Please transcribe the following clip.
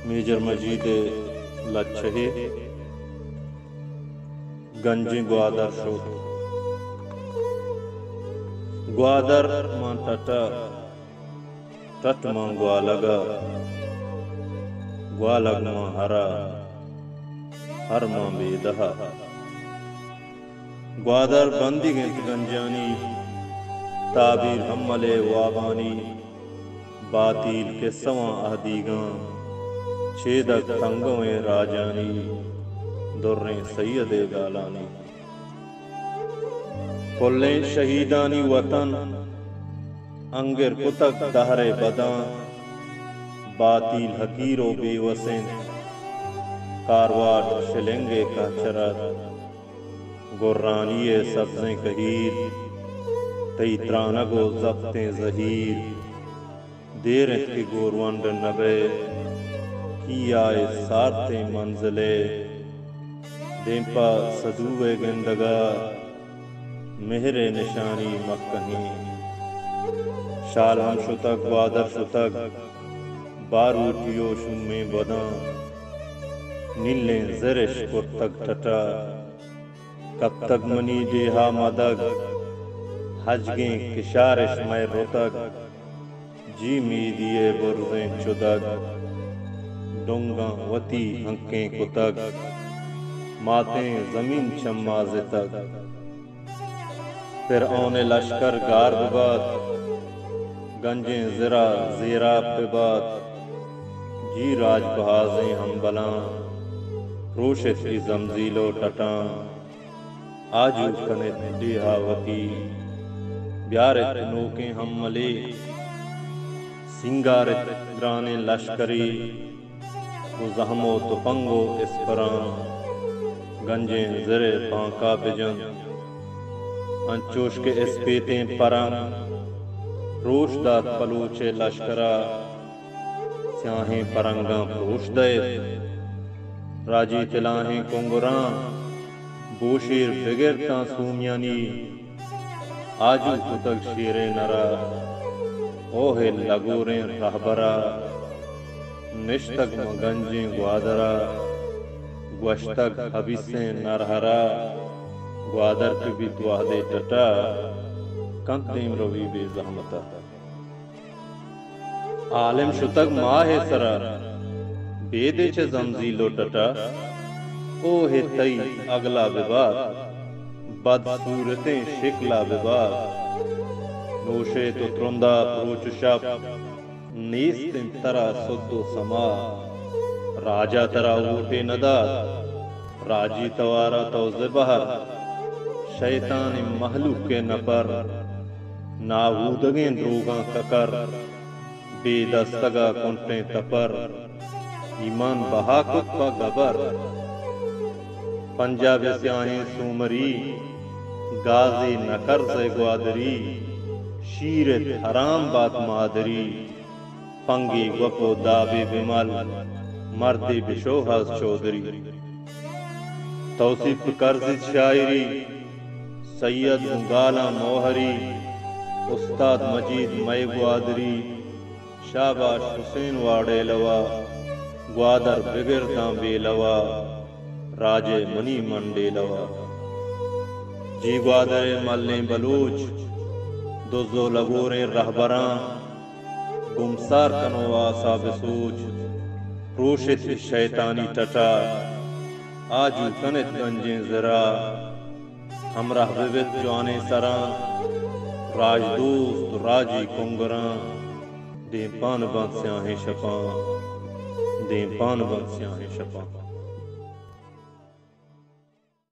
major مجید لچھے گنجیں گوادر شد گوادر ماں tata ٹٹ ماں گوالگا گوالگ ماں ہرا ہر ماں بے دہا گوادر بندی گنت گنجانی تعبیر حملے وابانی باطیل کے سواں اہدیگاں چھیدک تنگویں راجانی دریں سید گالانی پلیں شہیدانی وطن انگر کتک دہر بداں باطیل حقیر و بے وسن کارواٹ شلنگے کا چرت گرانی سبزیں کہیر تئی ترانگو زفتیں زہیر دیرت کے گورونڈ نبے کی آئے سارتے منزلے دیمپا صدوے گندگا مہر نشانی مکہیں شال ہم شتک گوادر شتک باروٹیو شن میں بداں نیلیں زرش کرتک ٹٹا کب تک منی دیہا مدگ حجگیں کشارش میں روتک جی میدیے برزیں چدگ ڈونگاں وتی ہنکیں کتک ماتیں زمین چمازے تک پھر اونے لشکر گار ببات گنجیں زرا زیراب ببات جی راج بہازیں ہم بلاں روشت کی زمزیلو ٹٹاں آجو کنت دیہاوتی بیارت نوکیں ہم ملے سنگارت گرانے لشکری وہ زہمو تپنگو اسپران گنجیں زرے پانکا بجن انچوش کے اسپیتیں پرن روش داد پلوچے لشکرا سیاہیں پرنگاں پروش دے راجی تلاہیں کنگران بوشیر بگرتاں سومیانی آجو کتک شیریں نرا اوہ لگوریں رہبرا نشتک مگنجیں گوادرا گوشتک حبیسیں نرہرا گوادر کی بھی توہدے ٹٹا کنتیم روی بے زحمتا عالم شتک ماہ سرا بیدے چھ زمزیلو ٹٹا اوہ تئی اگلا بباد بد صورتیں شکلا بباد نوشے تو ترندہ پروچ شپ نیستن ترا سد و سما راجہ ترا اوٹے نداد راجی توارا توز بہر شیطان محلوق کے نپر ناہودگیں دروگاں ککر بے دستگا کنٹیں تپر ایمان بہا کتپا گبر پنجاب سیاہیں سومری غازی نکر سے گوادری شیرت حرام بات مادری پنگی گپو دابی بمل مردی بشوہاز چودری توصیف کرزت شاعری سید گالا موہری استاد مجید مئی گوادری شاباش حسین واڑے لوا گوادر بگرداں بے لوا راجے منی منڈے لوا جی گوادر ملنے بلوچ دوزو لگوریں رہبراں گمسار کنو آسا بسوچ روشت شیطانی ٹٹا آجو کنت گنجیں زرا ہمراہ ببت جوانے سران راج دوست راجی کنگران دیں پان بند سیاہیں شپاں دیں پان بند سیاہیں شپاں